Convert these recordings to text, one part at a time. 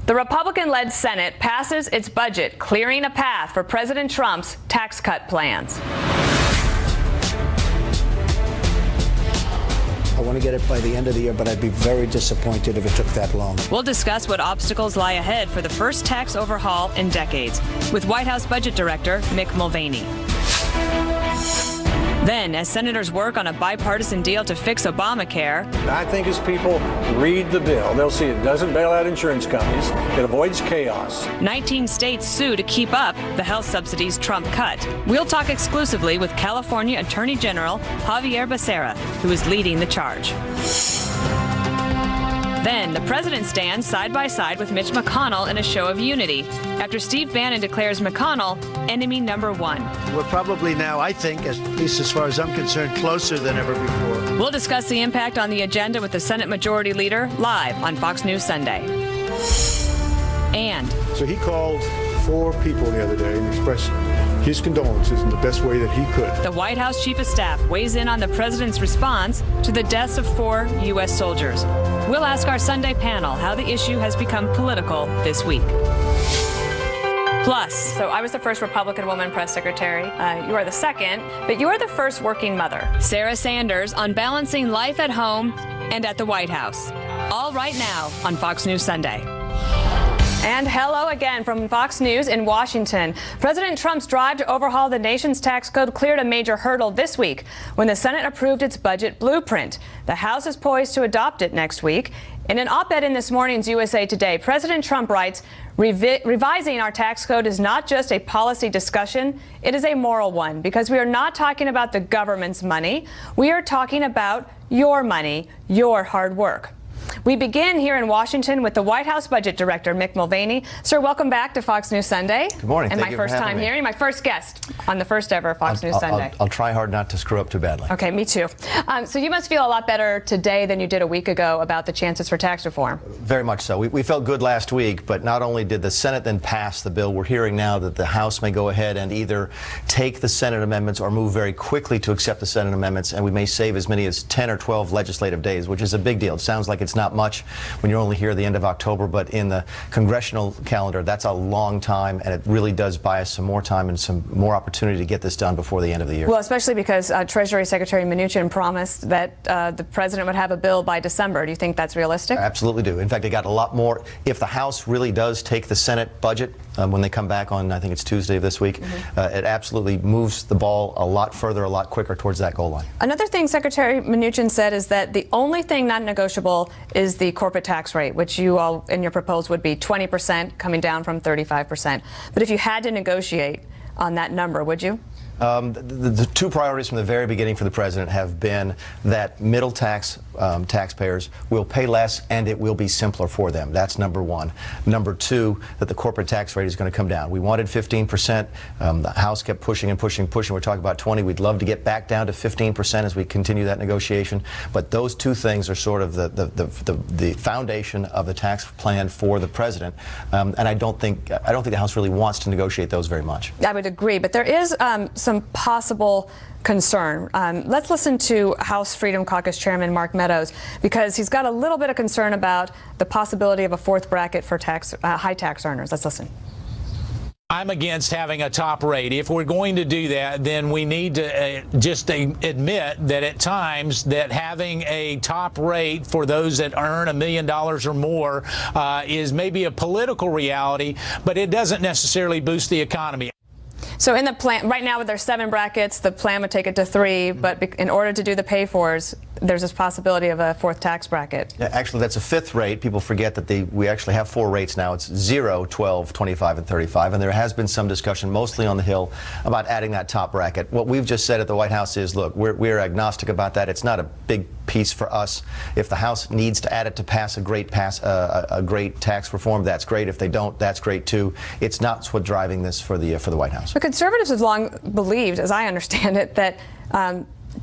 The Republican-led Senate passes its budget, clearing a path for President Trump's tax cut plans. I want to get it by the end of the year, but I'd be very disappointed if it took that long. We'll discuss what obstacles lie ahead for the first tax overhaul in decades with White House Budget Director Mick Mulvaney. Then, as senators work on a bipartisan deal to fix Obamacare, I think as people read the bill, they'll see it doesn't bail out insurance companies. It avoids chaos. 19 states sue to keep up the health subsidies Trump cut. We'll talk exclusively with California Attorney General Javier Becerra, who is leading the charge. Then, the president stands side by side with Mitch McConnell in a show of unity after Steve Bannon declares McConnell enemy number one. We're probably now, I think, at least as far as I'm concerned, closer than ever before. We'll discuss the impact on the agenda with the Senate Majority Leader live on Fox News Sunday. And so he called 4 people the other day and expressed his condolences in the best way that he could. The White House Chief of Staff weighs in on the president's response to the deaths of 4 U.S. soldiers. We'll ask our Sunday panel how the issue has become political this week. Plus, so I was the first Republican woman press secretary. You are the second, but you are the first working mother. Sarah Sanders on balancing life at home and at the White House. All right now on Fox News Sunday. And hello again from Fox News in Washington. President Trump's drive to overhaul the nation's tax code cleared a major hurdle this week when the Senate approved its budget blueprint. The House is poised to adopt it next week. In an op-ed in this morning's USA Today, President Trump writes, revising our tax code is not just a policy discussion, it is a moral one, because we are not talking about the government's money. We are talking about your money, your hard work. We begin here in Washington with the White House Budget Director, Mick Mulvaney. Sir, welcome back to Fox News Sunday. Good morning. And Thank my you for first time having me. here, my first guest on the first ever Fox News Sunday. I'll try hard not to screw up too badly. Okay, me too. So you must feel a lot better today than you did a week ago about the chances for tax reform. Very much so. We felt good last week, but not only did the Senate then pass the bill, we're hearing now that the House may go ahead and either take the Senate amendments or move very quickly to accept the Senate amendments, and we may save as many as 10 or 12 legislative days, which is a big deal. It sounds like it's not much when you're only here at the end of October, but in the congressional calendar, that's a long time, and it really does buy us some more time and some more opportunity to get this done before the end of the year. Well, especially because Treasury Secretary Mnuchin promised that the president would have a bill by December. Do you think that's realistic? I absolutely do. In fact, it got a lot more. If the House really does take the Senate budget when they come back on, I think it's Tuesday of this week, it absolutely moves the ball a lot further, a lot quicker towards that goal line. Another thing Secretary Mnuchin said is that the only thing not negotiable is the corporate tax rate, which you all in your proposal would be 20%, coming down from 35%. But if you had to negotiate on that number, would you? The 2 priorities from the very beginning for the president have been that middle taxpayers will pay less and it will be simpler for them. That's number 1. Number 2, that the corporate tax rate is going to come down. We wanted 15%. The House kept pushing and pushing. We're talking about 20. We'd love to get back down to 15% as we continue that negotiation. But those 2 things are sort of the foundation of the tax plan for the president. And I don't think the House really wants to negotiate those very much. I would agree, but there is some possible concern. Let's listen to House Freedom Caucus Chairman Mark Meadows, because he's got a little bit of concern about the possibility of a 4th bracket for high tax earners. Let's listen. I'm against having a top rate. If we're going to do that, then we need to just admit that at times that having a top rate for those that earn $1 million or more is maybe a political reality, but it doesn't necessarily boost the economy. So in the plan, right now there's 7 brackets, the plan would take it to 3, but in order to do the pay-fors, there's this possibility of a 4th tax bracket. Yeah, actually, that's a 5th rate. People forget that we actually have 4 rates now. It's 0, 12, 25, and 35, and there has been some discussion, mostly on the Hill, about adding that top bracket. What we've just said at the White House is, look, we're agnostic about that. It's not a big piece for us. If the House needs to add it to pass a great tax reform, that's great. If they don't, that's great too. It's not what's driving this for the White House. The conservatives have long believed, as I understand it, that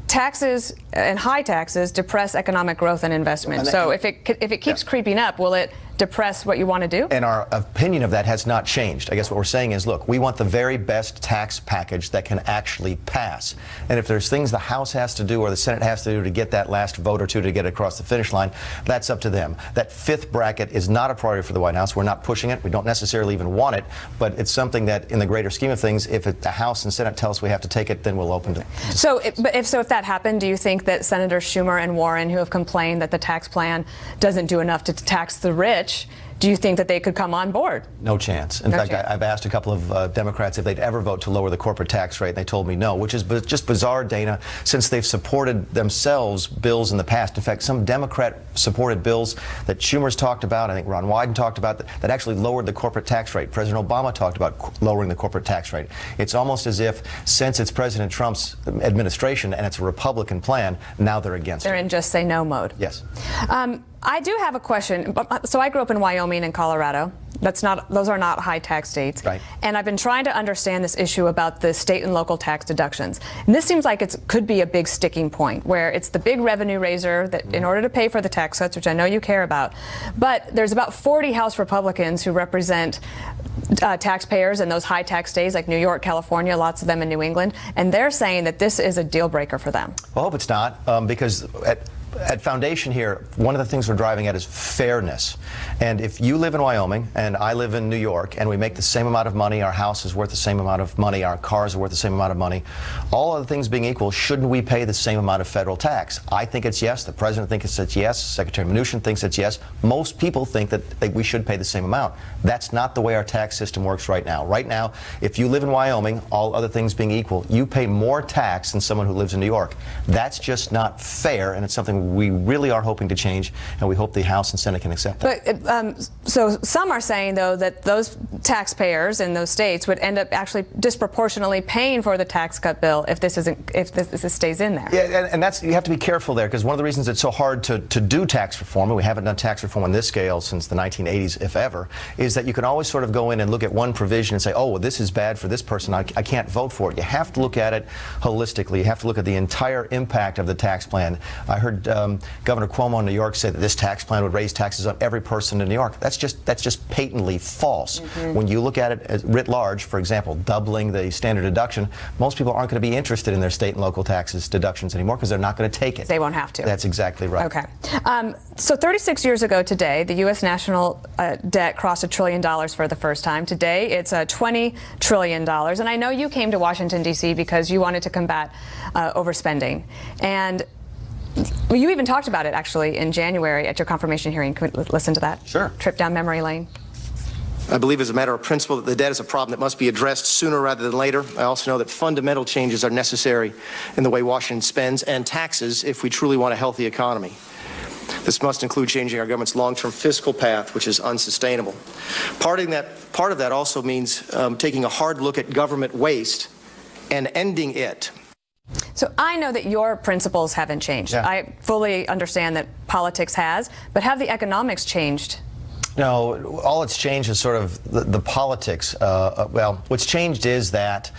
taxes and high taxes depress economic growth and investment. So if it keeps creeping up, will it depress what you want to do? And our opinion of that has not changed. I guess what we're saying is, look, we want the very best tax package that can actually pass. And if there's things the House has to do or the Senate has to do to get that last vote or two to get across the finish line, that's up to them. That fifth bracket is not a priority for the White House. We're not pushing it. We don't necessarily even want it, but it's something that in the greater scheme of things, if the House and Senate tell us we have to take it, then we'll open it. So if that happened, do you think that Senators Schumer and Warren, who have complained that the tax plan doesn't do enough to tax the rich, do you think that they could come on board? No chance. In fact, I've asked a couple of Democrats if they'd ever vote to lower the corporate tax rate, and they told me no, which is just bizarre, Dana, since they've supported themselves bills in the past. In fact, some Democrat-supported bills that Schumer's talked about, I think Ron Wyden talked about, that actually lowered the corporate tax rate. President Obama talked about lowering the corporate tax rate. It's almost as if, since it's President Trump's administration and it's a Republican plan, now they're against it. They're in just say no mode. Yes. I do have a question. So I grew up in Wyoming and Colorado. Those are not high tax states. Right. And I've been trying to understand this issue about the state and local tax deductions. And this seems like it could be a big sticking point, where it's the big revenue raiser that in order to pay for the tax cuts, which I know you care about, but there's about 40 House Republicans who represent taxpayers in those high tax states like New York, California, lots of them in New England, and they're saying that this is a deal breaker for them. I hope it's not, because at foundation here, one of the things we're driving at is fairness. And if you live in Wyoming and I live in New York and we make the same amount of money, our house is worth the same amount of money, our cars are worth the same amount of money, all other things being equal, shouldn't we pay the same amount of federal tax? I think it's yes. The president thinks it's yes. Secretary Mnuchin thinks it's yes. Most people think that we should pay the same amount. That's not the way our tax system works right now. Right now, if you live in Wyoming, all other things being equal, you pay more tax than someone who lives in New York. That's just not fair, and it's something we really are hoping to change, and we hope the House and Senate can accept that. But so some are saying, though, that those taxpayers in those states would end up actually disproportionately paying for the tax cut bill if this stays in there. Yeah, and that's, you have to be careful there, because one of the reasons it's so hard to do tax reform, and we haven't done tax reform on this scale since the 1980s, if ever, is that you can always sort of go in and look at one provision and say, oh, well, this is bad for this person, I can't vote for it. You have to look at it holistically. You have to look at the entire impact of the tax plan. I heard Governor Cuomo in New York say that this tax plan would raise taxes on every person in New York. That's just patently false. When you look at it as writ large, for example, doubling the standard deduction, most people aren't going to be interested in their state and local taxes deductions anymore because they're not going to take it. They won't have to. That's exactly right. Okay. So 36 years ago today, the U.S. national debt crossed $1 trillion for the first time. Today, it's $20 trillion. And I know you came to Washington, D.C. because you wanted to combat overspending. And well, you even talked about it, actually, in January at your confirmation hearing. Can we listen to that? Sure. Trip down memory lane. I believe as a matter of principle that the debt is a problem that must be addressed sooner rather than later. I also know that fundamental changes are necessary in the way Washington spends and taxes if we truly want a healthy economy. This must include changing our government's long-term fiscal path, which is unsustainable. Part of that also means taking a hard look at government waste and ending it. So I know that your principles haven't changed. Yeah. I fully understand that politics has, but have the economics changed? No, all it's changed is sort of the politics. Well, what's changed is that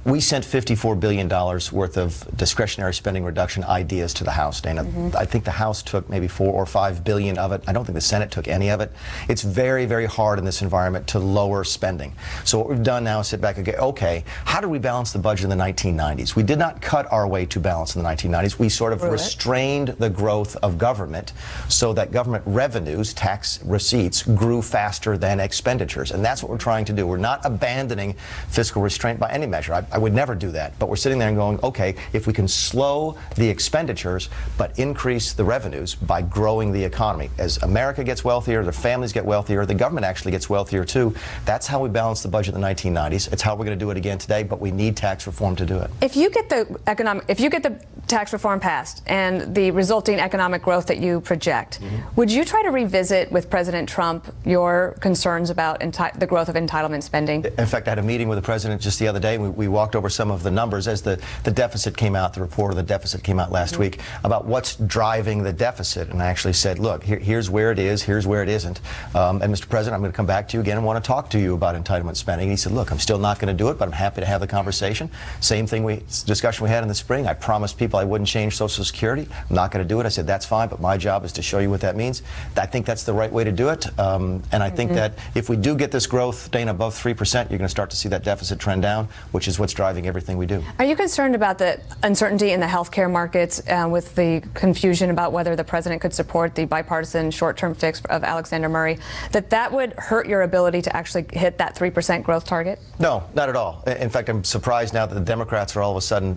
we sent $54 billion worth of discretionary spending reduction ideas to the House, Dana. I think the House took maybe $4 or $5 billion of it. I don't think the Senate took any of it. It's very, very hard in this environment to lower spending. So what we've done now is sit back and go, okay, how did we balance the budget in the 1990s? We did not cut our way to balance in the 1990s. We sort of restrained the growth of government so that government revenues, tax receipts, grew faster than expenditures. And that's what we're trying to do. We're not abandoning fiscal restraint by any measure. I would never do that. But we're sitting there and going, okay, if we can slow the expenditures but increase the revenues by growing the economy. As America gets wealthier, the families get wealthier, the government actually gets wealthier too. That's how we balanced the budget in the 1990s. It's how we're going to do it again today, but we need tax reform to do it. If you get the tax reform passed and the resulting economic growth that you project, would you try to revisit with President Trump your concerns about the growth of entitlement spending? In fact, I had a meeting with the president just the other day. We walked over some of the numbers as the deficit came out, the report of the deficit came out last week, about what's driving the deficit. And I actually said, look, here's where it is, here's where it isn't. And Mr. President, I'm going to come back to you again and want to talk to you about entitlement spending. And he said, look, I'm still not going to do it, but I'm happy to have the conversation. Same discussion we had in the spring. I promised people I wouldn't change Social Security. I'm not going to do it. I said, that's fine, but my job is to show you what that means. I think that's the right way to do it. it. And I think that if we do get this growth, Dana, above 3%, you're going to start to see that deficit trend down, which is what's driving everything we do. Are you concerned about the uncertainty in the healthcare markets with the confusion about whether the president could support the bipartisan short-term fix of Alexander Murray, that would hurt your ability to actually hit that 3% growth target? No, not at all. In fact, I'm surprised now that the Democrats are all of a sudden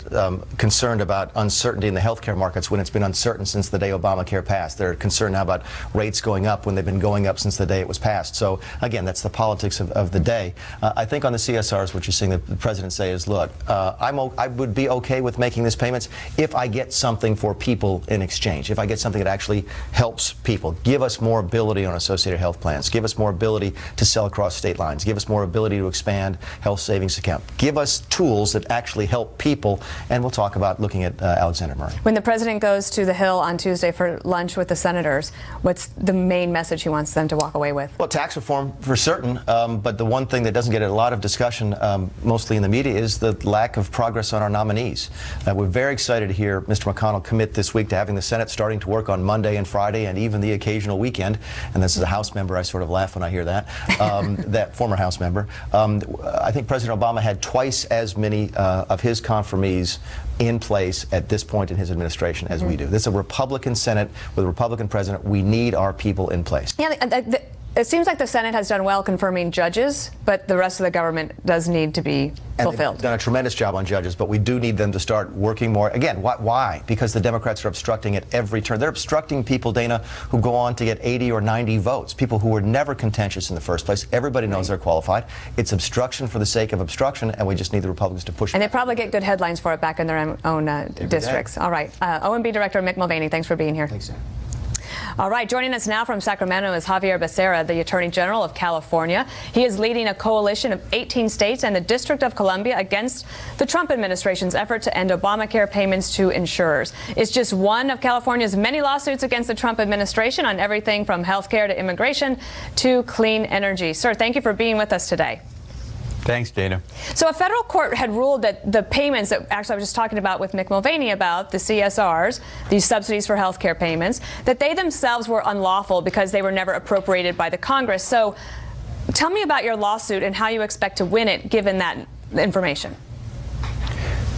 concerned about uncertainty in the healthcare markets when it's been uncertain since the day Obamacare passed. They're concerned now about rates going up when they've been going up since the day it was passed. So again, that's the politics of the day. I think on the CSRs, what you're seeing the president say is, look, I would be okay with making these payments if I get something for people in exchange, if I get something that actually helps people. Give us more ability on associated health plans. Give us more ability to sell across state lines. Give us more ability to expand health savings account. Give us tools that actually help people, and we'll talk about looking at Alexander Murray. When the president goes to the Hill on Tuesday for lunch with the senators, what's the main message he wants them to walk away with? Well, tax reform for certain, but the one thing that doesn't get a lot of discussion, mostly in the media, is the lack of progress on our nominees. We're very excited to hear Mr. McConnell commit this week to having the Senate starting to work on Monday and Friday and even the occasional weekend. And this is a House member, I sort of laugh when I hear that, that former House member. I think President Obama had twice as many of his confirmees in place at this point in his administration as we do. This is a Republican Senate with a Republican president. We need our people in place. Yeah, it seems like the Senate has done well confirming judges, but the rest of the government does need to be fulfilled. They've done a tremendous job on judges, but we do need them to start working more. Again, why? Because the Democrats are obstructing at every turn. They're obstructing people, Dana, who go on to get 80 or 90 votes, people who were never contentious in the first place. Everybody knows they're qualified. It's obstruction for the sake of obstruction, and we just need the Republicans to push it. And they probably get good headlines for it back in their own districts. All right. OMB Director Mick Mulvaney, thanks for being here. Thanks, Sam. All right, joining us now from Sacramento is Javier Becerra, the Attorney General of California. He is leading a coalition of 18 states and the District of Columbia against the Trump administration's effort to end Obamacare payments to insurers. It's just one of California's many lawsuits against the Trump administration on everything from health care to immigration to clean energy. Sir, thank you for being with us today. Thanks, Dana. So a federal court had ruled that the payments that actually I was just talking about with Mick Mulvaney about, the CSRs, these subsidies for health care payments, that they themselves were unlawful because they were never appropriated by the Congress. So tell me about your lawsuit and how you expect to win it given that information.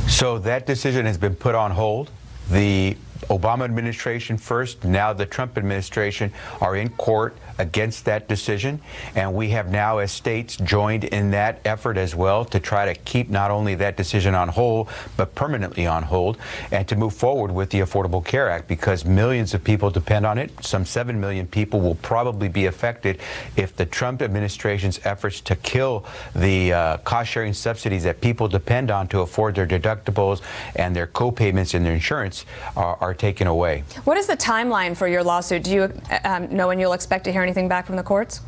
So that decision has been put on hold. The Obama administration first, now the Trump administration are in court against that decision, and we have now as states joined in that effort as well to try to keep not only that decision on hold but permanently on hold and to move forward with the Affordable Care Act because millions of people depend on it. Some 7 million people will probably be affected if the Trump administration's efforts to kill the cost-sharing subsidies that people depend on to afford their deductibles and their co-payments in their insurance are taken away. What is the timeline for your lawsuit? Do you know when you'll expect to hear anything back from the courts?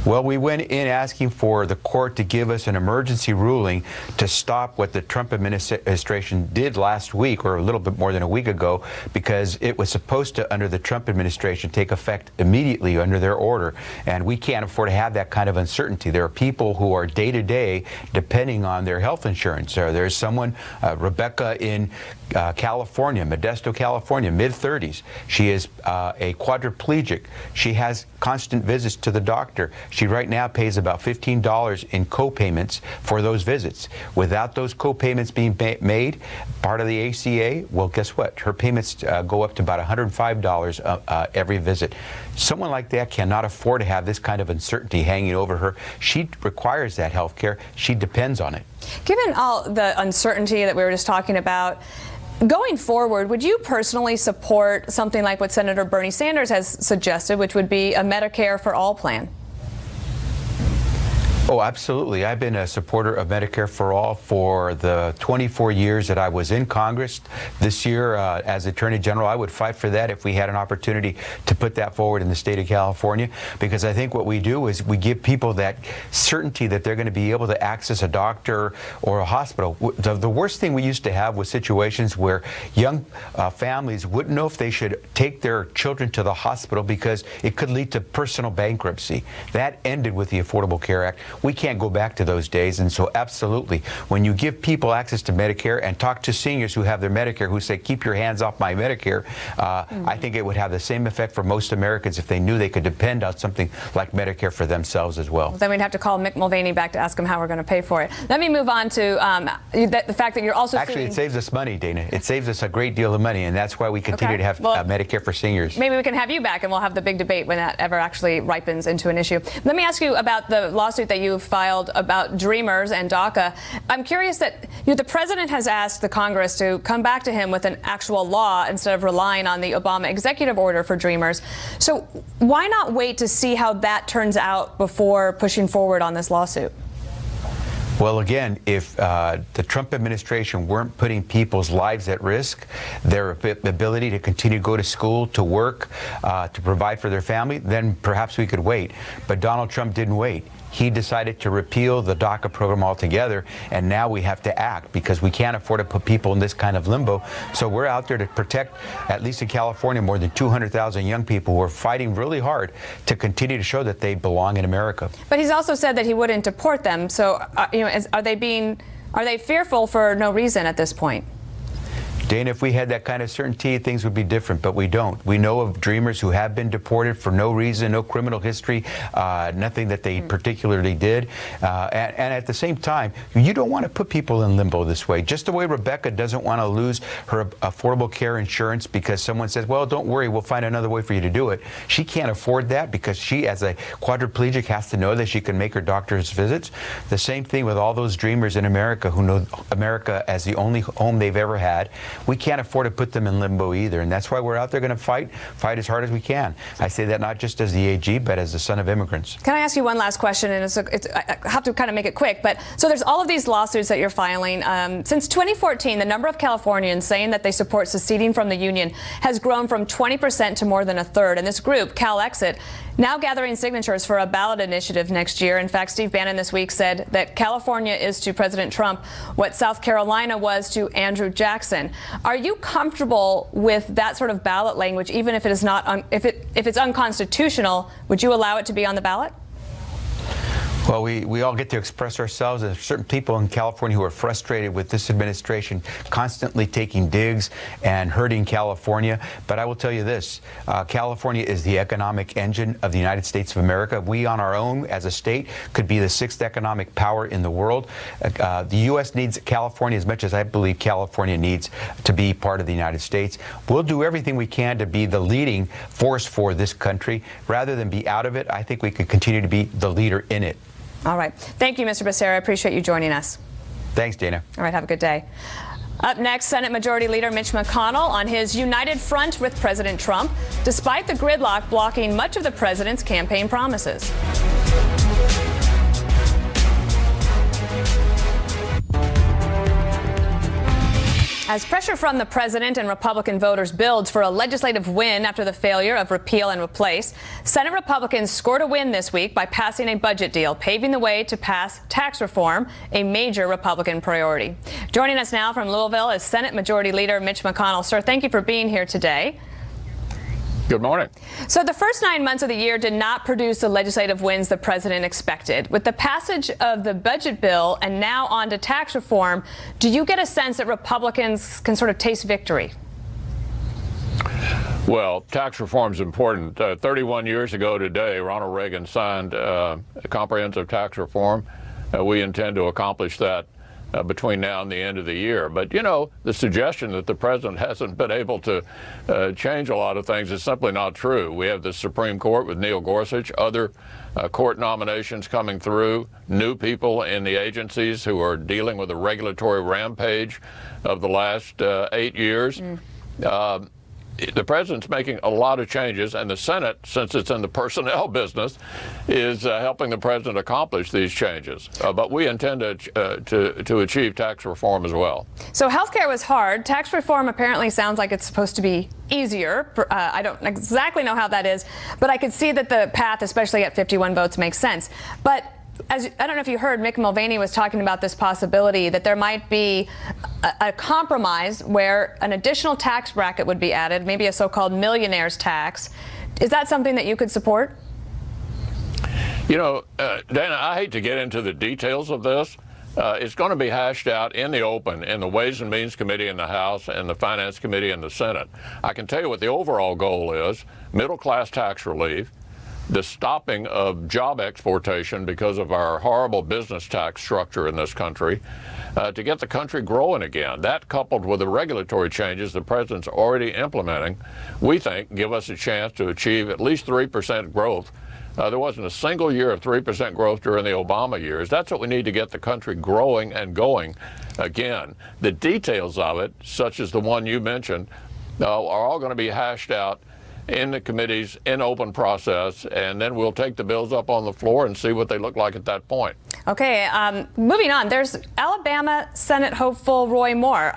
Well, we went in asking for the court to give us an emergency ruling to stop what the Trump administration did last week, or a little bit more than a week ago, because it was supposed to, under the Trump administration, take effect immediately under their order. And we can't afford to have that kind of uncertainty. There are people who are day to day depending on their health insurance. There's someone, Rebecca in California, Modesto, California, mid-30s. She is a quadriplegic. She has constant visits to the doctor. She right now pays about $15 in co-payments for those visits. Without those co-payments being made, part of the ACA, well, guess what? Her payments go up to about $105 every visit. Someone like that cannot afford to have this kind of uncertainty hanging over her. She requires that health care. She depends on it. Given all the uncertainty that we were just talking about, going forward, would you personally support something like what Senator Bernie Sanders has suggested, which would be a Medicare for All plan? Oh, absolutely. I've been a supporter of Medicare for All for the 24 years that I was in Congress. This year, as Attorney General, I would fight for that if we had an opportunity to put that forward in the state of California, because I think what we do is we give people that certainty that they're going to be able to access a doctor or a hospital. The worst thing we used to have was situations where young families wouldn't know if they should take their children to the hospital because it could lead to personal bankruptcy. That ended with the Affordable Care Act. We can't go back to those days. And so absolutely, when you give people access to Medicare and talk to seniors who have their Medicare who say, keep your hands off my Medicare, I think it would have the same effect for most Americans if they knew they could depend on something like Medicare for themselves as well. Then we'd have to call Mick Mulvaney back to ask him how we're going to pay for it. Let me move on to the fact that you're also Actually, it saves us money, Dana. It saves us a great deal of money, and that's why we continue to have Medicare for seniors. Maybe we can have you back, and we'll have the big debate when that ever actually ripens into an issue. Let me ask you about the lawsuit that you filed about Dreamers and DACA. I'm curious that the president has asked the Congress to come back to him with an actual law instead of relying on the Obama executive order for Dreamers. So why not wait to see how that turns out before pushing forward on this lawsuit? Well, again, if the Trump administration weren't putting people's lives at risk, their ability to continue to go to school, to work, to provide for their family, then perhaps we could wait. But Donald Trump didn't wait. He decided to repeal the DACA program altogether, and now we have to act because we can't afford to put people in this kind of limbo. So we're out there to protect, at least in California, more than 200,000 young people who are fighting really hard to continue to show that they belong in America. But he's also said that he wouldn't deport them. So, are they fearful for no reason at this point? Dana, if we had that kind of certainty, things would be different, but we don't. We know of Dreamers who have been deported for no reason, no criminal history, nothing that they particularly did. And at the same time, you don't want to put people in limbo this way. Just the way Rebecca doesn't want to lose her affordable care insurance because someone says, well, don't worry, we'll find another way for you to do it. She can't afford that because she, as a quadriplegic, has to know that she can make her doctor's visits. The same thing with all those Dreamers in America who know America as the only home they've ever had. We can't afford to put them in limbo either, and that's why we're out there going to fight as hard as we can. I say that not just as the AG, but as the son of immigrants. Can I ask you one last question? And I have to kind of make it quick, but so there's all of these lawsuits that you're filing. Since 2014, the number of Californians saying that they support seceding from the union has grown from 20% to more than a third. And this group, CalExit, now gathering signatures for a ballot initiative next year. In fact, Steve Bannon this week said that California is to President Trump what South Carolina was to Andrew Jackson. Are you comfortable with that sort of ballot language, even if it is not, if it's unconstitutional? Would you allow it to be on the ballot? Well, we all get to express ourselves. There's certain people in California who are frustrated with this administration constantly taking digs and hurting California. But I will tell you this, California is the economic engine of the United States of America. We on our own as a state could be the 6th economic power in the world. The U.S. needs California as much as I believe California needs to be part of the United States. We'll do everything we can to be the leading force for this country. Rather than be out of it, I think we could continue to be the leader in it. All right. Thank you, Mr. Becerra. I appreciate you joining us. Thanks, Dana. All right. Have a good day. Up next, Senate Majority Leader Mitch McConnell on his united front with President Trump, despite the gridlock blocking much of the president's campaign promises. As pressure from the president and Republican voters builds for a legislative win after the failure of repeal and replace, Senate Republicans scored a win this week by passing a budget deal, paving the way to pass tax reform, a major Republican priority. Joining us now from Louisville is Senate Majority Leader Mitch McConnell. Sir, thank you for being here today. Good morning. So the first 9 months of the year did not produce the legislative wins the president expected. With the passage of the budget bill and now on to tax reform, do you get a sense that Republicans can sort of taste victory? Well, tax reform is important. 31 years ago today, Ronald Reagan signed a comprehensive tax reform. We intend to accomplish that between now and the end of the year. But, you know, the suggestion that the president hasn't been able to change a lot of things is simply not true. We have the Supreme Court with Neil Gorsuch, other court nominations coming through, new people in the agencies who are dealing with the regulatory rampage of the last 8 years. The president's making a lot of changes, and the Senate, since it's in the personnel business, is helping the president accomplish these changes. But we intend to achieve tax reform as well. So healthcare was hard. Tax reform apparently sounds like it's supposed to be easier. I don't exactly know how that is, but I could see that the path, especially at 51 votes, makes sense. But I don't know if you heard, Mick Mulvaney was talking about this possibility that there might be a compromise where an additional tax bracket would be added, maybe a so-called millionaire's tax. Is that something that you could support? You know, Dana, I hate to get into the details of this. It's going to be hashed out in the open in the Ways and Means Committee in the House and the Finance Committee in the Senate. I can tell you what the overall goal is: middle-class tax relief, the stopping of job exportation because of our horrible business tax structure in this country, to get the country growing again. That, coupled with the regulatory changes the president's already implementing, we think give us a chance to achieve at least 3% growth. There wasn't a single year of 3% growth during the Obama years. That's what we need to get the country growing and going again. The details of it, such as the one you mentioned, are all going to be hashed out in the committees in open process, and then we'll take the bills up on the floor and see what they look like at that point. Okay, moving on. There's Alabama Senate hopeful Roy Moore.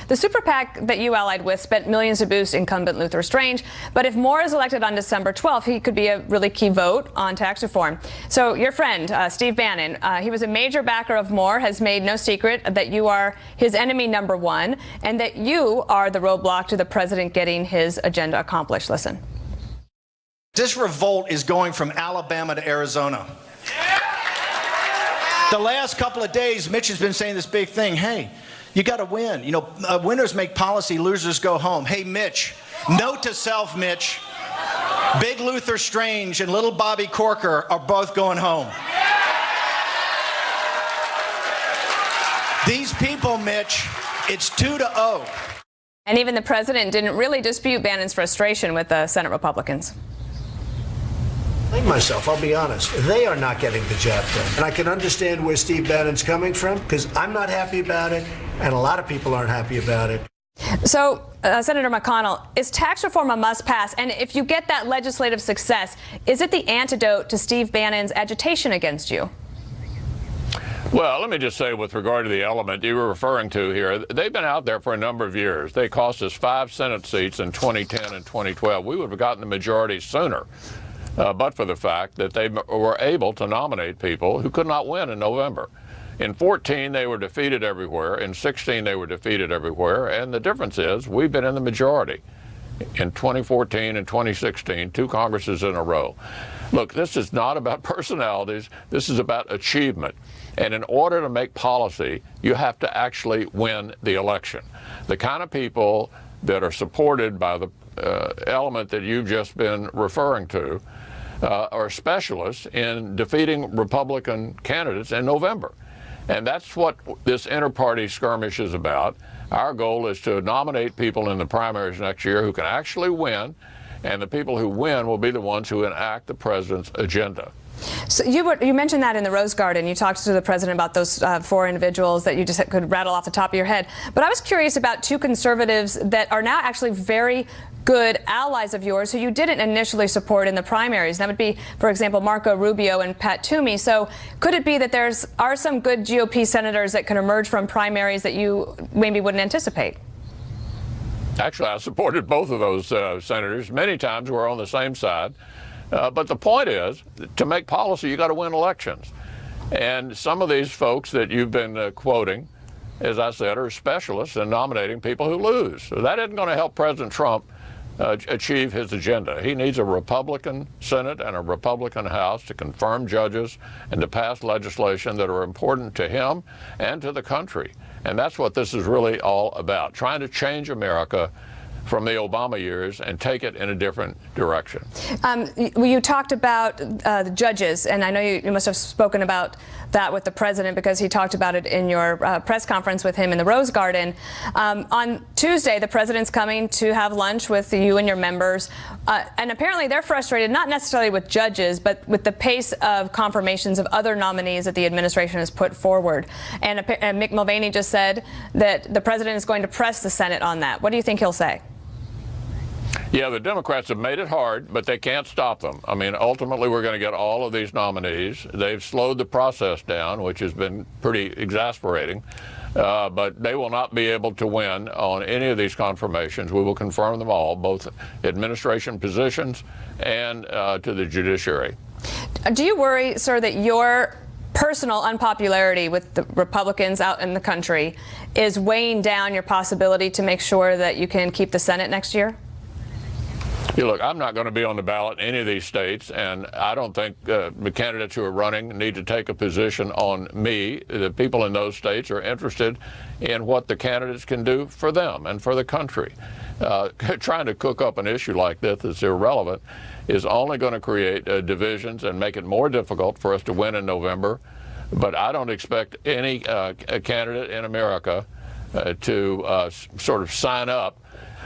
The super PAC that you allied with spent millions to boost incumbent Luther Strange, but if Moore is elected on December 12th, he could be a really key vote on tax reform. So your friend, Steve Bannon, he was a major backer of Moore, has made no secret that you are his enemy number one, and that you are the roadblock to the president getting his agenda accomplished. Listen. This revolt is going from Alabama to Arizona. The last couple of days, Mitch has been saying this big thing. Hey, you got to win. You know, winners make policy, losers go home. Hey, Mitch, note to self, Mitch, Big Luther Strange and little Bobby Corker are both going home. These people, Mitch, it's 2-0. And even the president didn't really dispute Bannon's frustration with the Senate Republicans. Like myself, I'll be honest, they are not getting the job done. And I can understand where Steve Bannon's coming from, because I'm not happy about it, and a lot of people aren't happy about it. So, Senator McConnell, is tax reform a must-pass? And if you get that legislative success, is it the antidote to Steve Bannon's agitation against you? Well, let me just say, with regard to the element you were referring to here, they've been out there for a number of years. They cost us 5 Senate seats in 2010 and 2012. We would have gotten the majority sooner. But for the fact that they were able to nominate people who could not win in November. In 14, they were defeated everywhere. In 16, they were defeated everywhere. And the difference is we've been in the majority in 2014 and 2016, 2 Congresses in a row. Look, this is not about personalities. This is about achievement. And in order to make policy, you have to actually win the election. The kind of people that are supported by the element that you've just been referring to are specialists in defeating Republican candidates in November. And that's what this inter-party skirmish is about. Our goal is to nominate people in the primaries next year who can actually win, and the people who win will be the ones who enact the president's agenda. So you mentioned that in the Rose Garden. You talked to the president about those 4 individuals that you just could rattle off the top of your head. But I was curious about 2 conservatives that are now actually very good allies of yours who you didn't initially support in the primaries. That would be, for example, Marco Rubio and Pat Toomey. So could it be that are some good GOP senators that can emerge from primaries that you maybe wouldn't anticipate? Actually, I supported both of those senators. Many times we're on the same side. But the point is, to make policy, you got to win elections. And some of these folks that you've been quoting, as I said, are specialists in nominating people who lose. So that isn't going to help President Trump achieve his agenda. He needs a Republican Senate and a Republican House to confirm judges and to pass legislation that are important to him and to the country. And that's what this is really all about, trying to change America from the Obama years and take it in a different direction. You talked about the judges, and I know you must have spoken about that with the president because he talked about it in your press conference with him in the Rose Garden. On Tuesday, the president's coming to have lunch with you and your members, and apparently they're frustrated, not necessarily with judges, but with the pace of confirmations of other nominees that the administration has put forward. And Mick Mulvaney just said that the president is going to press the Senate on that. What do you think he'll say? Yeah, the Democrats have made it hard, but they can't stop them. I mean, ultimately, we're going to get all of these nominees. They've slowed the process down, which has been pretty exasperating. But they will not be able to win on any of these confirmations. We will confirm them all, both administration positions and to the judiciary. Do you worry, sir, that your personal unpopularity with the Republicans out in the country is weighing down your possibility to make sure that you can keep the Senate next year? Look, I'm not going to be on the ballot in any of these states, and I don't think the candidates who are running need to take a position on me. The people in those states are interested in what the candidates can do for them and for the country. Trying to cook up an issue like this that's irrelevant is only going to create divisions and make it more difficult for us to win in November. But I don't expect any candidate in America to sort of sign up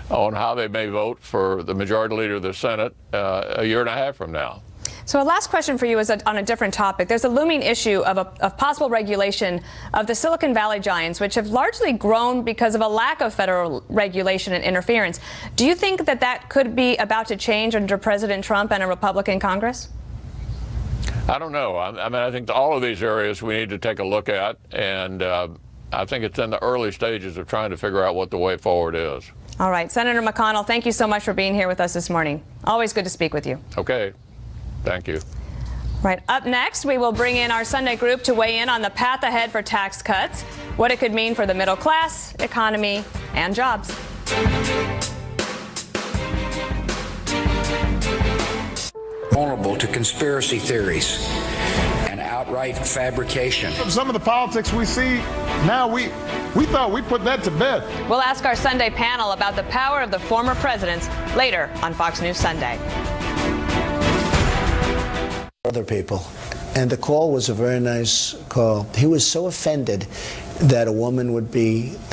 on how they may vote for the majority leader of the Senate a year and a half from now. So a last question for you is on a different topic. There's a looming issue of possible regulation of the Silicon Valley giants, which have largely grown because of a lack of federal regulation and interference. Do you think that that could be about to change under President Trump and a Republican Congress? I don't know. I mean, I think all of these areas we need to take a look at, and I think it's in the early stages of trying to figure out what the way forward is. All right. Senator McConnell, thank you so much for being here with us this morning. Always good to speak with you. Okay. Thank you. Right. Up next, we will bring in our Sunday group to weigh in on the path ahead for tax cuts, what it could mean for the middle class, economy, and jobs. Vulnerable to conspiracy theories and outright fabrication. Some of the politics we see now, we thought we put that to bed. We'll ask our Sunday panel about the power of the former presidents later on Fox News Sunday. Other people. And the call was a very nice call. He was so offended that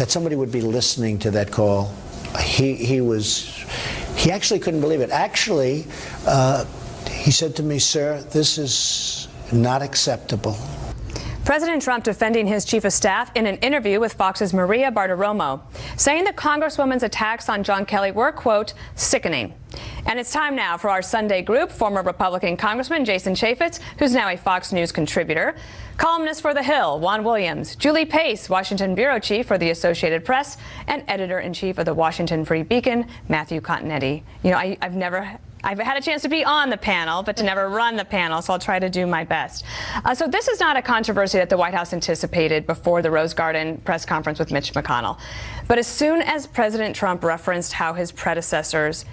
somebody would be listening to that call. He actually couldn't believe it. Actually, he said to me, "Sir, this is not acceptable." President Trump defending his chief of staff in an interview with Fox's Maria Bartiromo, saying that Congresswoman's attacks on John Kelly were, quote, sickening. And it's time now for our Sunday group, former Republican Congressman Jason Chaffetz, who's now a Fox News contributor, columnist for The Hill, Juan Williams, Julie Pace, Washington bureau chief for the Associated Press, and editor-in-chief of the Washington Free Beacon, Matthew Continetti. You know, I've had a chance to be on the panel, but to never run the panel, so I'll try to do my best. So this is not a controversy that the White House anticipated before the Rose Garden press conference with Mitch McConnell. But as soon as President Trump referenced how his predecessors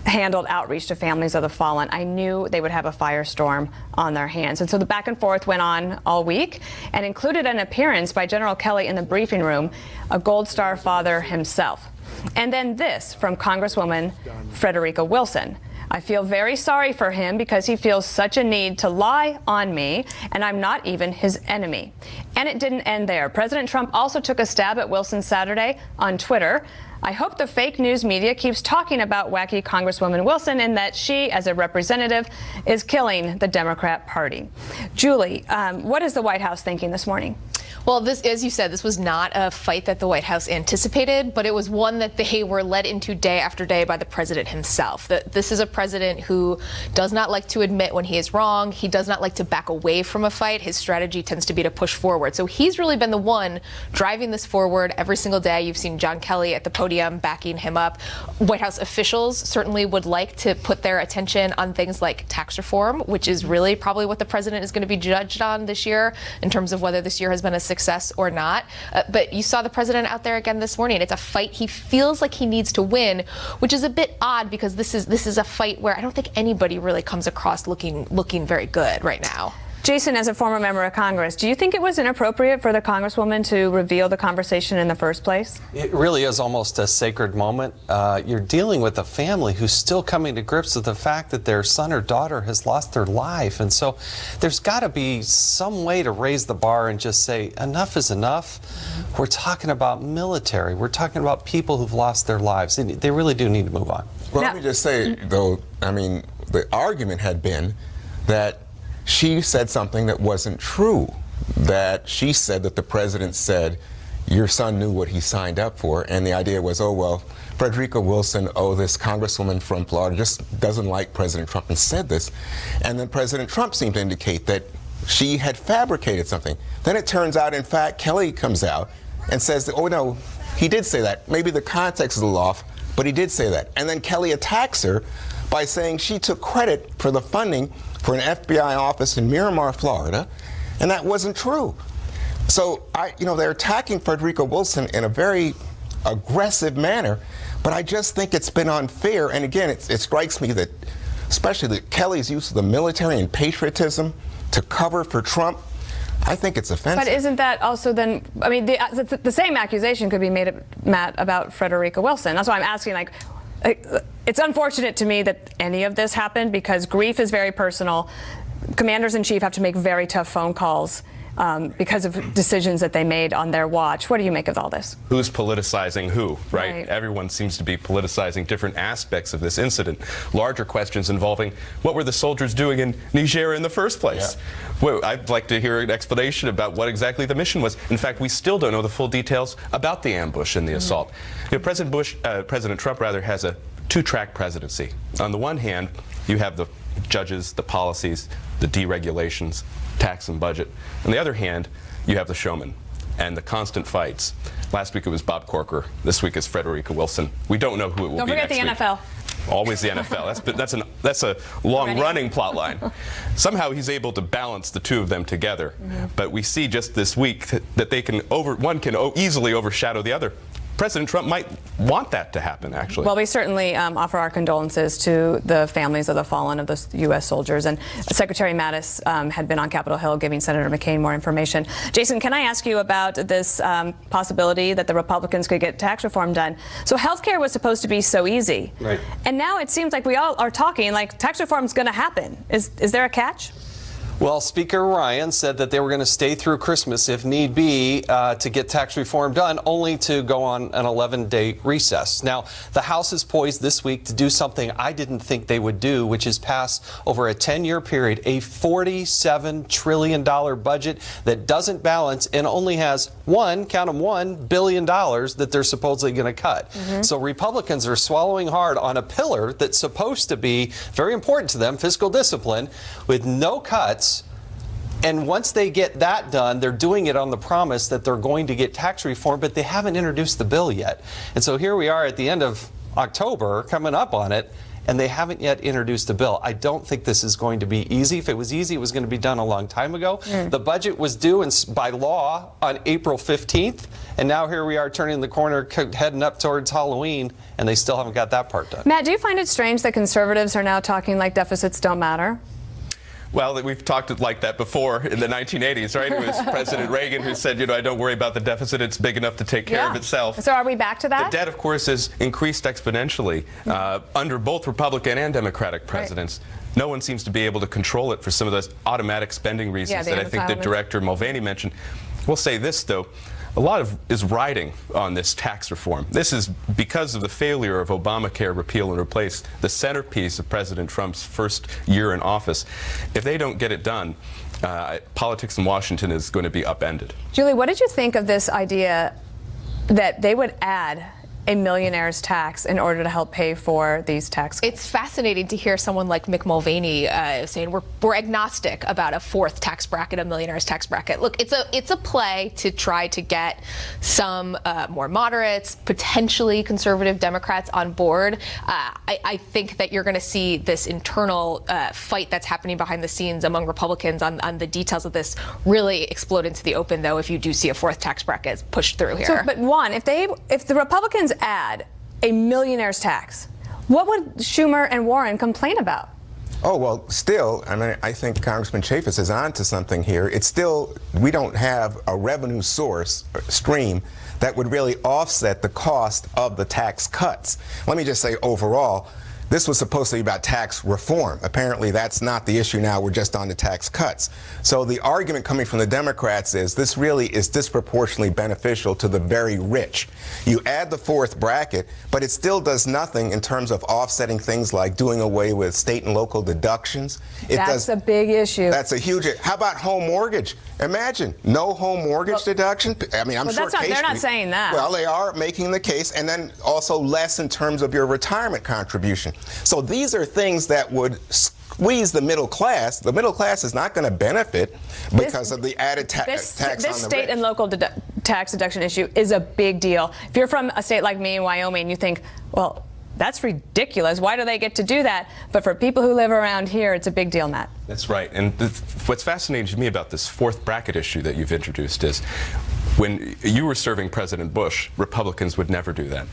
handled outreach to families of the fallen, I knew they would have a firestorm on their hands. And so the back and forth went on all week and included an appearance by General Kelly in the briefing room, a Gold Star father himself. And then this from Congresswoman Frederica Wilson. I feel very sorry for him because he feels such a need to lie on me, and I'm not even his enemy. And it didn't end there. President Trump also took a stab at Wilson Saturday on Twitter. I hope the fake news media keeps talking about wacky Congresswoman Wilson and that she, as a representative, is killing the Democrat Party. Julie, what is the White House thinking this morning? Well, this, as you said, this was not a fight that the White House anticipated, but it was one that they were led into day after day by the president himself. This is a president who does not like to admit when he is wrong. He does not like to back away from a fight. His strategy tends to be to push forward. So he's really been the one driving this forward every single day. You've seen John Kelly at the podium backing him up. White House officials certainly would like to put their attention on things like tax reform, which is really probably what the president is going to be judged on this year in terms of whether this year has been a success or not. But you saw the president out there again this morning. It's a fight he feels like he needs to win, which is a bit odd because this is a fight where I don't think anybody really comes across looking very good right now. Jason, as a former member of Congress, do you think it was inappropriate for the Congresswoman to reveal the conversation in the first place? It really is almost a sacred moment. You're dealing with a family who's still coming to grips with the fact that their son or daughter has lost their life. And so there's got to be some way to raise the bar and just say, enough is enough. We're talking about military. We're talking about people who've lost their lives. They really do need to move on. Well, let me just say, though, I mean, the argument had been that she said something that wasn't true, that she said that the president said, your son knew what he signed up for, and the idea was, oh, well, Frederica Wilson, this congresswoman from Florida just doesn't like President Trump and said this. And then President Trump seemed to indicate that she had fabricated something. Then it turns out, in fact, Kelly comes out and says, that, oh, no, he did say that. Maybe the context is a little off, but he did say that. And then Kelly attacks her by saying she took credit for the funding for an FBI office in Miramar, Florida, and that wasn't true. So, they're attacking Frederica Wilson in a very aggressive manner. But I just think it's been unfair. And again, it strikes me that especially Kelly's use of the military and patriotism to cover for Trump, I think it's offensive. But isn't that also then, I mean, the same accusation could be made, Matt, about Frederica Wilson. That's why I'm asking, like, it's unfortunate to me that any of this happened because grief is very personal. Commanders-in-chief have to make very tough phone calls because of decisions that they made on their watch. What do you make of all this? Who's politicizing who, right? Right. Everyone seems to be politicizing different aspects of this incident. Larger questions involving what were the soldiers doing in Niger in the first place? Yeah. Well, I'd like to hear an explanation about what exactly the mission was. In fact, we still don't know the full details about the ambush and the assault. You know, President Trump has a two-track presidency. On the one hand, you have the judges, the policies, the deregulations, tax and budget. On the other hand, you have the showman and the constant fights. Last week it was Bob Corker. This week is Frederica Wilson. We don't know who it will Don't be forget next the week. NFL. Always the NFL. That's a long-running plot line. Somehow he's able to balance the two of them together. But we see just this week that one can easily overshadow the other. President Trump might want that to happen, actually. Well, we certainly offer our condolences to the families of the fallen of the U.S. soldiers. And Secretary Mattis had been on Capitol Hill giving Senator McCain more information. Jason, can I ask you about this possibility that the Republicans could get tax reform done? So health care was supposed to be so easy. Right. And now it seems like we all are talking like tax reform is going to happen. Is there a catch? Well, Speaker Ryan said that they were going to stay through Christmas if need be to get tax reform done, only to go on an 11-day recess. Now, the House is poised this week to do something I didn't think they would do, which is pass over a 10-year period a $47 trillion budget that doesn't balance and only has $1 billion that they're supposedly going to cut. So Republicans are swallowing hard on a pillar that's supposed to be very important to them, fiscal discipline, with no cuts. And once they get that done, they're doing it on the promise that they're going to get tax reform, but they haven't introduced the bill yet. And so here we are at the end of October, coming up on it, and they haven't yet introduced a bill. I don't think this is going to be easy. If it was easy, it was going to be done a long time ago. The budget was due by law on April 15th, and now here we are turning the corner, heading up towards Halloween, and they still haven't got that part done. Matt, do you find it strange that conservatives are now talking like deficits don't matter? Well, we've talked like that before in the 1980s, right? It was President Reagan who said, I don't worry about the deficit. It's big enough to take care of itself. So are we back to that? The debt, of course, has increased exponentially under both Republican and Democratic presidents. Right. No one seems to be able to control it for some of those automatic spending reasons that I think that Director Mulvaney mentioned. We'll say this, though. A lot is riding on this tax reform. This is because of the failure of Obamacare repeal and replace, the centerpiece of President Trump's first year in office. If they don't get it done, politics in Washington is going to be upended. Julie, what did you think of this idea that they would add a millionaire's tax in order to help pay for these tax cuts? It's fascinating to hear someone like Mick Mulvaney saying we're agnostic about a fourth tax bracket, a millionaire's tax bracket. Look, it's a play to try to get some more moderates, potentially conservative Democrats on board. I think that you're going to see this internal fight that's happening behind the scenes among Republicans on the details of this really explode into the open, though, if you do see a fourth tax bracket pushed through here. So, but one, if the Republicans add a millionaire's tax, what would Schumer and Warren complain about? Oh, well, still, I mean, I think Congressman Chaffetz is on to something here. It's still, we don't have a revenue stream that would really offset the cost of the tax cuts. Let me just say overall, this was supposed to be about tax reform. Apparently, that's not the issue now. We're just on the tax cuts. So the argument coming from the Democrats is this really is disproportionately beneficial to the very rich. You add the fourth bracket, but it still does nothing in terms of offsetting things like doing away with state and local deductions. That's a big issue. That's a huge. How about home mortgage? Imagine no home mortgage deduction. I mean, I'm sure they're not saying that. Well, they are making the case, and then also less in terms of your retirement contribution. So these are things that would squeeze the middle class. The middle class is not going to benefit because of the added tax on the rich. This state and local tax deduction issue is a big deal. If you're from a state like me in Wyoming, you think, well, that's ridiculous. Why do they get to do that? But for people who live around here, it's a big deal, Matt. That's right. And what's fascinating to me about this fourth bracket issue that you've introduced is When you were serving President Bush, Republicans would never do that.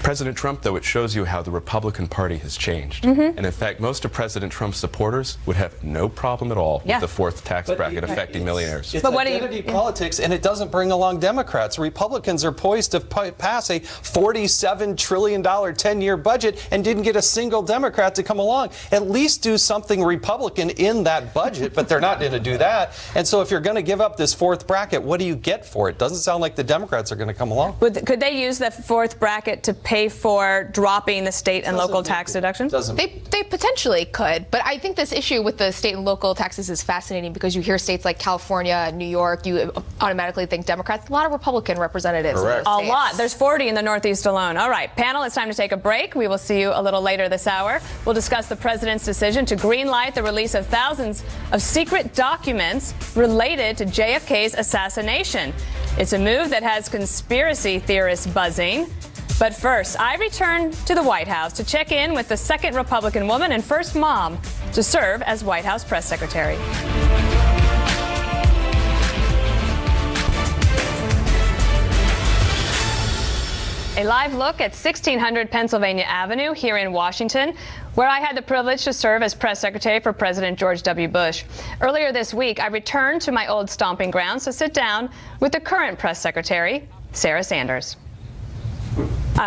President Trump, though, it shows you how the Republican Party has changed. And in fact, most of President Trump's supporters would have no problem at all with the fourth tax bracket affecting millionaires. It's identity politics, and it doesn't bring along Democrats. Republicans are poised to pass a $47 trillion 10-year budget and didn't get a single Democrat to come along. At least do something Republican in that budget, but they're not going to do that. And so if you're going to give up this fourth bracket, what do you get for it? Doesn't sound like the Democrats are going to come along. Could they use the fourth bracket to pay for dropping the state and local tax deductions? They potentially could, but I think this issue with the state and local taxes is fascinating because you hear states like California, New York, you automatically think Democrats. A lot of Republican representatives. Correct. A lot. There's 40 in the Northeast alone. All right, panel, it's time to take a break. We will see you a little later this hour. We'll discuss the president's decision to greenlight the release of thousands of secret documents related to JFK's assassination. It's a move that has conspiracy theorists buzzing. But first, I return to the White House to check in with the second Republican woman and first mom to serve as White House press secretary. A live look at 1600 Pennsylvania Avenue here in Washington, where I had the privilege to serve as press secretary for President George W. Bush. Earlier this week, I returned to my old stomping grounds to sit down with the current press secretary, Sarah Sanders.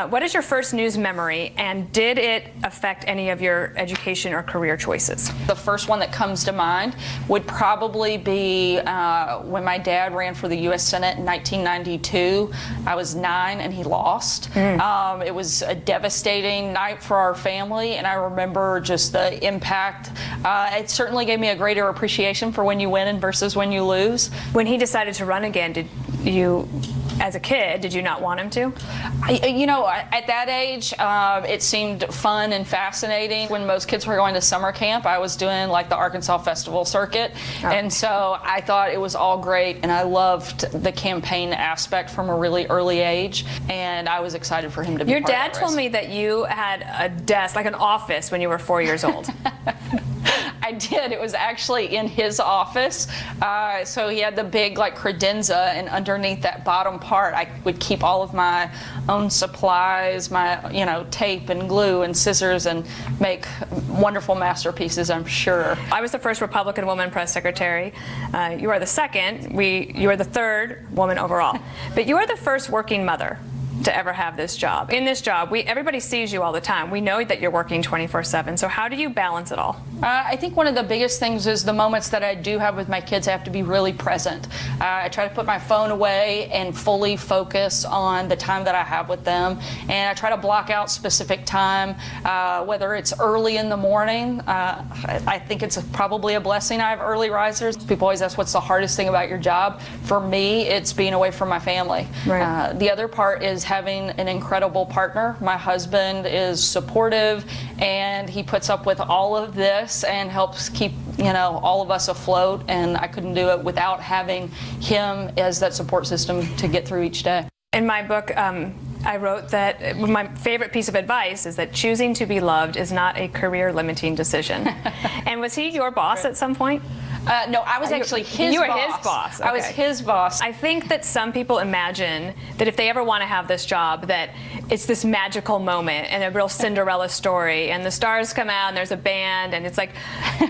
What is your first news memory, and did it affect any of your education or career choices? The first one that comes to mind would probably be when my dad ran for the U.S. Senate in 1992. I was 9 and he lost. It was a devastating night for our family, and I remember just the impact. It certainly gave me a greater appreciation for when you win versus when you lose. When he decided to run again, did you, as a kid, did you not want him to? At that age, it seemed fun and fascinating. When most kids were going to summer camp, I was doing like the Arkansas Festival circuit. And so I thought it was all great, and I loved the campaign aspect from a really early age, and I was excited for him to be Your part of dad that told race. me that you had a desk, like an office, when you were 4 years old. I did. It was actually in his office. So he had the big like credenza, and underneath that bottom part, I would keep all of my own supplies, my tape and glue and scissors, and make wonderful masterpieces, I'm sure. I was the first Republican woman press secretary. You are the second. You are the third woman overall. But you are the first working mother to ever have this job. In this job, everybody sees you all the time. We know that you're working 24/7. So how do you balance it all? I think one of the biggest things is the moments that I do have with my kids, I have to be really present. I try to put my phone away and fully focus on the time that I have with them. And I try to block out specific time, whether it's early in the morning. I think it's probably a blessing I have early risers. People always ask, what's the hardest thing about your job? For me, it's being away from my family. Right. The other part is having an incredible partner. My husband is supportive, and he puts up with all of this and helps keep all of us afloat, and I couldn't do it without having him as that support system to get through each day. In my book, I wrote that my favorite piece of advice is that choosing to be loved is not a career-limiting decision. And was he your boss at some point? No, I was actually his boss. You were his boss. Okay. I was his boss. I think that some people imagine that if they ever want to have this job, that it's this magical moment and a real Cinderella story, and the stars come out and there's a band, and it's like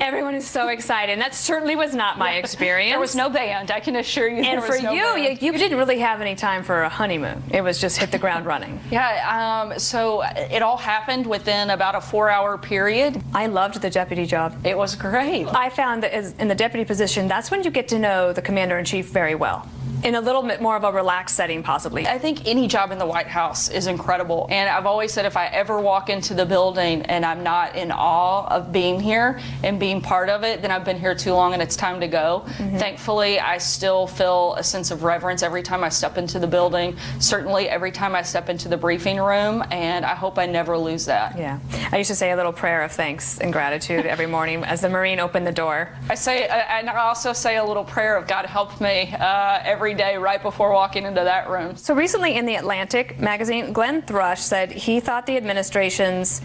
everyone is so excited. And that certainly was not my experience. There was no band, I can assure you. And there for was no band. you didn't really have any time for a honeymoon. It was just hit the ground running. Yeah, so it all happened within about a 4-hour period. I loved the deputy job. It was great. I found that in the deputy position, that's when you get to know the commander-in-chief very well. In a little bit more of a relaxed setting, possibly. I think any job in the White House is incredible. And I've always said if I ever walk into the building and I'm not in awe of being here and being part of it, then I've been here too long and it's time to go. Mm-hmm. Thankfully, I still feel a sense of reverence every time I step into the building, certainly every time I step into the briefing room, and I hope I never lose that. Yeah. I used to say a little prayer of thanks and gratitude every morning as the Marine opened the door. And I also say a little prayer of God help me every day right before walking into that room. So recently in the Atlantic magazine, Glenn Thrush said he thought the administration's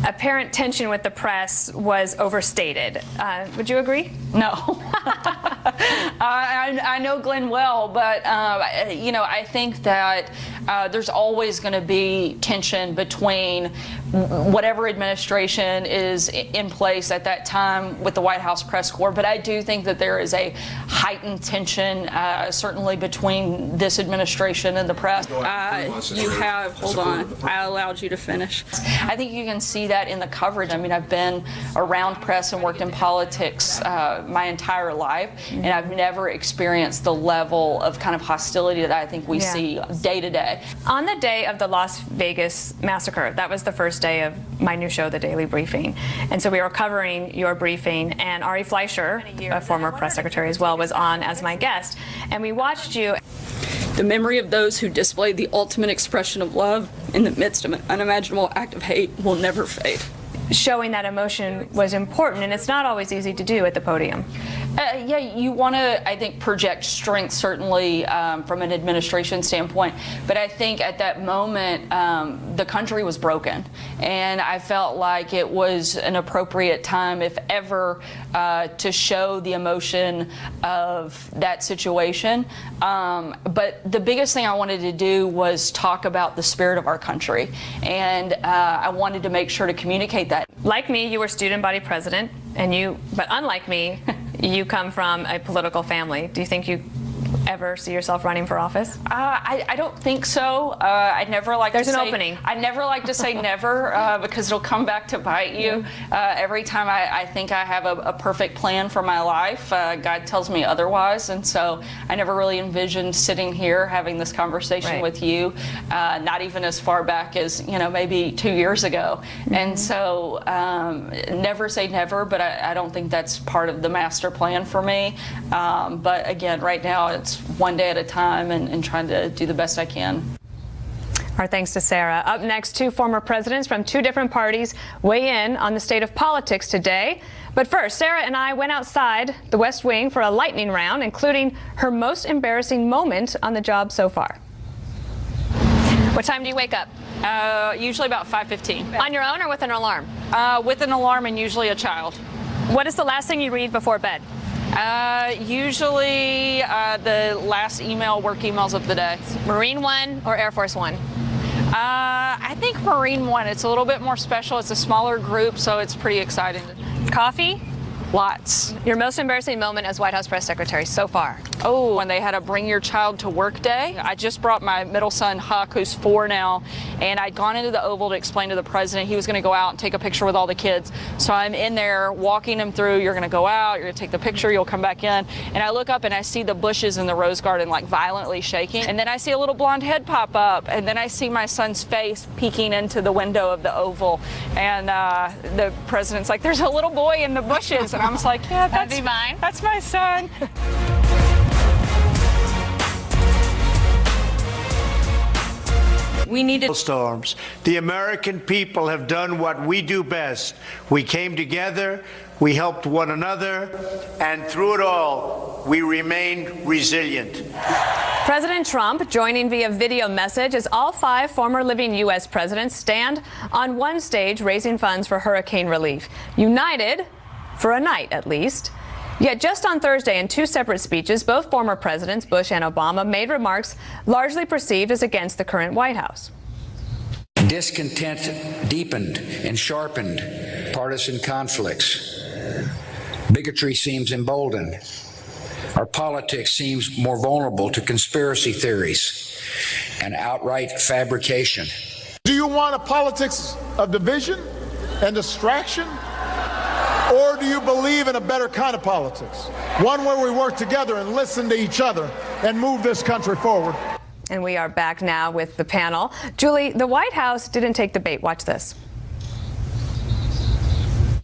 apparent tension with the press was overstated. Would you agree? No. I know Glenn well, but I think that there's always going to be tension between whatever administration is in place at that time with the White House press corps. But I do think that there is a heightened tension, certainly between this administration and the press. Hold on. I allowed you to finish. I think you can see that in the coverage. I mean, I've been around press and worked in politics my entire life, and I've never experienced the level of kind of hostility that I think we see day to day. On the day of the Las Vegas massacre, that was the first day of my new show, The Daily Briefing. And so we were covering your briefing, and Ari Fleischer, a former press secretary as well, was on as my guest. And we watched you. The memory of those who displayed the ultimate expression of love in the midst of an unimaginable act of hate will never fade. Showing that emotion was important, and it's not always easy to do at the podium. You want to, I think, project strength, certainly from an administration standpoint. But I think at that moment, the country was broken. And I felt like it was an appropriate time, if ever, to show the emotion of that situation. But the biggest thing I wanted to do was talk about the spirit of our country. And I wanted to make sure to communicate that. Like me, you were student body president, but unlike me, you come from a political family. Do you think you ever see yourself running for office? I don't think so. I never like There's to an say, opening. I never like to say never because it'll come back to bite you. Every time I think I have a perfect plan for my life, God tells me otherwise, and so I never really envisioned sitting here having this conversation with you, not even as far back as maybe 2 years ago. And so never say never, but I don't think that's part of the master plan for me. But again, right now it's one day at a time and trying to do the best I can. Our thanks to Sarah. Up next, two former presidents from two different parties weigh in on the state of politics today. But first, Sarah and I went outside the West Wing for a lightning round, including her most embarrassing moment on the job so far. What time do you wake up? Usually about 5:15. On your own or with an alarm? With an alarm and usually a child. What is the last thing you read before bed? Usually the last work emails of the day. Marine One or Air Force One? I think Marine One. It's a little bit more special. It's a smaller group, so it's pretty exciting. Coffee? Lots. Your most embarrassing moment as White House press secretary so far? Oh, when they had a bring your child to work day. I just brought my middle son, Huck, who's 4 now, and I'd gone into the Oval to explain to the president he was going to go out and take a picture with all the kids. So I'm in there walking him through, you're going to go out, you're going to take the picture, you'll come back in. And I look up and I see the bushes in the rose garden like violently shaking. And then I see a little blonde head pop up. And then I see my son's face peeking into the window of the Oval. And the president's like, there's a little boy in the bushes. And I'm just like, yeah, That'd be mine. That's my son. We needed storms. The American people have done what we do best. We came together, we helped one another, and through it all, we remained resilient. President Trump joining via video message as all 5 former living U.S. presidents stand on one stage raising funds for hurricane relief. United, for a night at least. Yet just on Thursday, in 2 separate speeches, both former presidents, Bush and Obama, made remarks largely perceived as against the current White House. Discontent deepened and sharpened partisan conflicts. Bigotry seems emboldened. Our politics seems more vulnerable to conspiracy theories and outright fabrication. Do you want a politics of division and distraction? Or do you believe in a better kind of politics? One where we work together and listen to each other and move this country forward. And we are back now with the panel. Julie, the White House didn't take the bait. Watch this.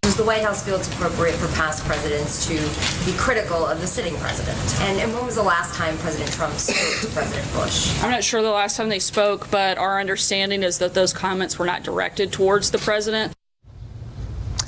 Does the White House feel it's appropriate for past presidents to be critical of the sitting president? And when was the last time President Trump spoke to President Bush? I'm not sure the last time they spoke, but our understanding is that those comments were not directed towards the president.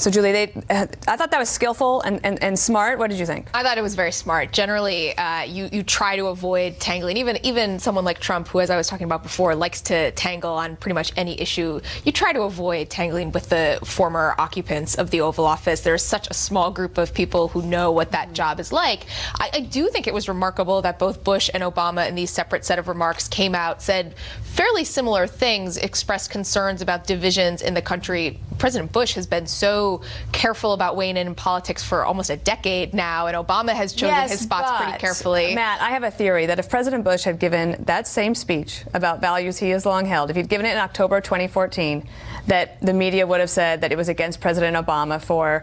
So, Julie, I thought that was skillful and smart. What did you think? I thought it was very smart. Generally, you try to avoid tangling. Even someone like Trump, who, as I was talking about before, likes to tangle on pretty much any issue, you try to avoid tangling with the former occupants of the Oval Office. There's such a small group of people who know what that job is like. I do think it was remarkable that both Bush and Obama, in these separate set of remarks, came out, said fairly similar things, expressed concerns about divisions in the country. President Bush has been so careful about weighing in politics for almost a decade now, and Obama has chosen his spots pretty carefully. Matt, I have a theory that if President Bush had given that same speech about values he has long held, if he'd given it in October 2014, that the media would have said that it was against President Obama for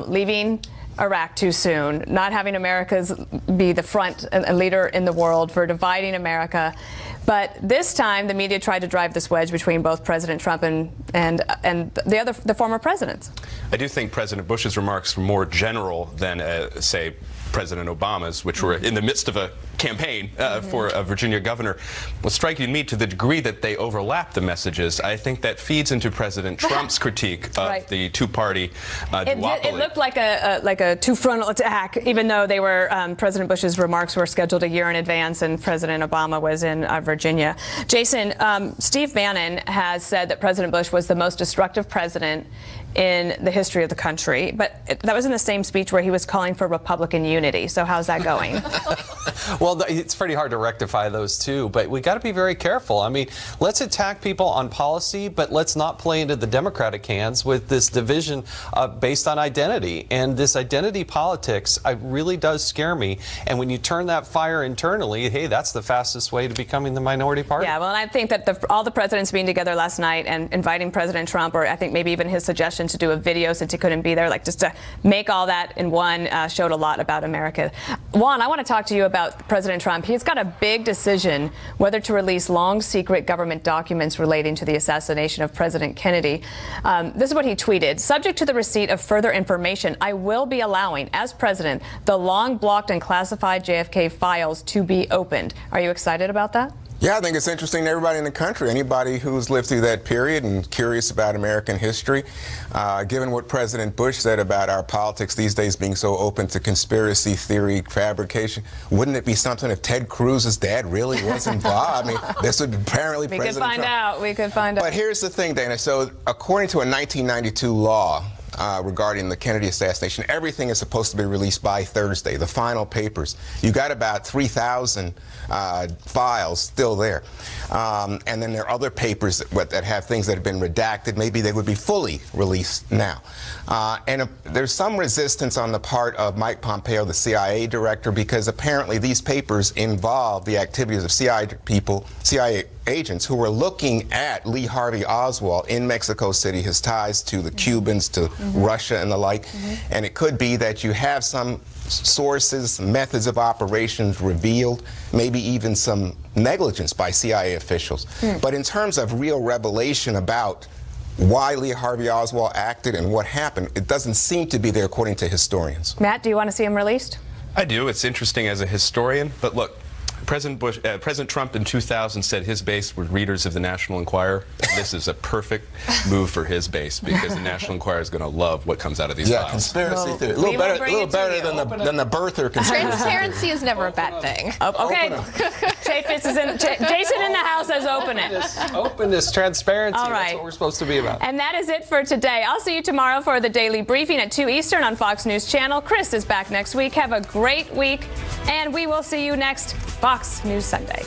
leaving Iraq too soon, not having America's be the front leader in the world, for dividing America. But this time, the media tried to drive this wedge between both President Trump and the former presidents. I do think President Bush's remarks were more general than, say, President Obama's, which were in the midst of a campaign for a Virginia governor. What's striking to me, to the degree that they overlap the messages, I think that feeds into President Trump's critique of the two-party duopoly. It looked like a two-frontal attack, even though they were President Bush's remarks were scheduled a year in advance, and President Obama was in Virginia. Jason, Steve Bannon has said that President Bush was the most destructive president in the history of the country, but that was in the same speech where he was calling for Republican unity. So how's that going? Well, it's pretty hard to rectify those two, but we got to be very careful. I mean, let's attack people on policy, but let's not play into the Democratic hands with this division based on identity. And this identity politics really does scare me. And when you turn that fire internally, hey, that's the fastest way to becoming the minority party. Yeah, well, and I think that all the presidents being together last night and inviting President Trump, or I think maybe even his suggestion to do a video since he couldn't be there, like just to make all that in one, showed a lot about America. Juan, I want to talk to you about President Trump. He's got a big decision whether to release long secret government documents relating to the assassination of President Kennedy. This is what he tweeted. Subject to the receipt of further information, I will be allowing, as president, the long blocked and classified JFK files to be opened. Are you excited about that? Yeah, I think it's interesting to everybody in the country, anybody who's lived through that period and curious about American history. Given what President Bush said about our politics these days being so open to conspiracy theory fabrication, wouldn't it be something if Ted Cruz's dad really was involved? I mean, this would apparently President Trump. We could find out. But here's the thing, Dana. So according to a 1992 law, regarding the Kennedy assassination, everything is supposed to be released by Thursday, the final papers. You got about 3,000 files still there. And then there are other papers that have things that have been redacted. Maybe they would be fully released now. And there's some resistance on the part of Mike Pompeo, the CIA director, because apparently these papers involve the activities of CIA agents who were looking at Lee Harvey Oswald in Mexico City, his ties to the Cubans, to Russia and the like. And it could be that you have some sources, methods of operations revealed, maybe even some negligence by CIA officials. But in terms of real revelation about why Lee Harvey Oswald acted and what happened, it doesn't seem to be there according to historians. Matt, do you want to see him released? I do. It's interesting as a historian, but look, President Trump in 2000 said his base were readers of the National Enquirer. This is a perfect move for his base, because the National Enquirer is going to love what comes out of these files. Yeah, conspiracy theory. A little better than the birther conspiracy. Transparency is never a bad thing. Okay. Jason in the house says open it. Openness, transparency. All right. That's what we're supposed to be about. And that is it for today. I'll see you tomorrow for the Daily Briefing at 2 Eastern on Fox News Channel. Chris is back next week. Have a great week, and we will see you next Fox News Sunday.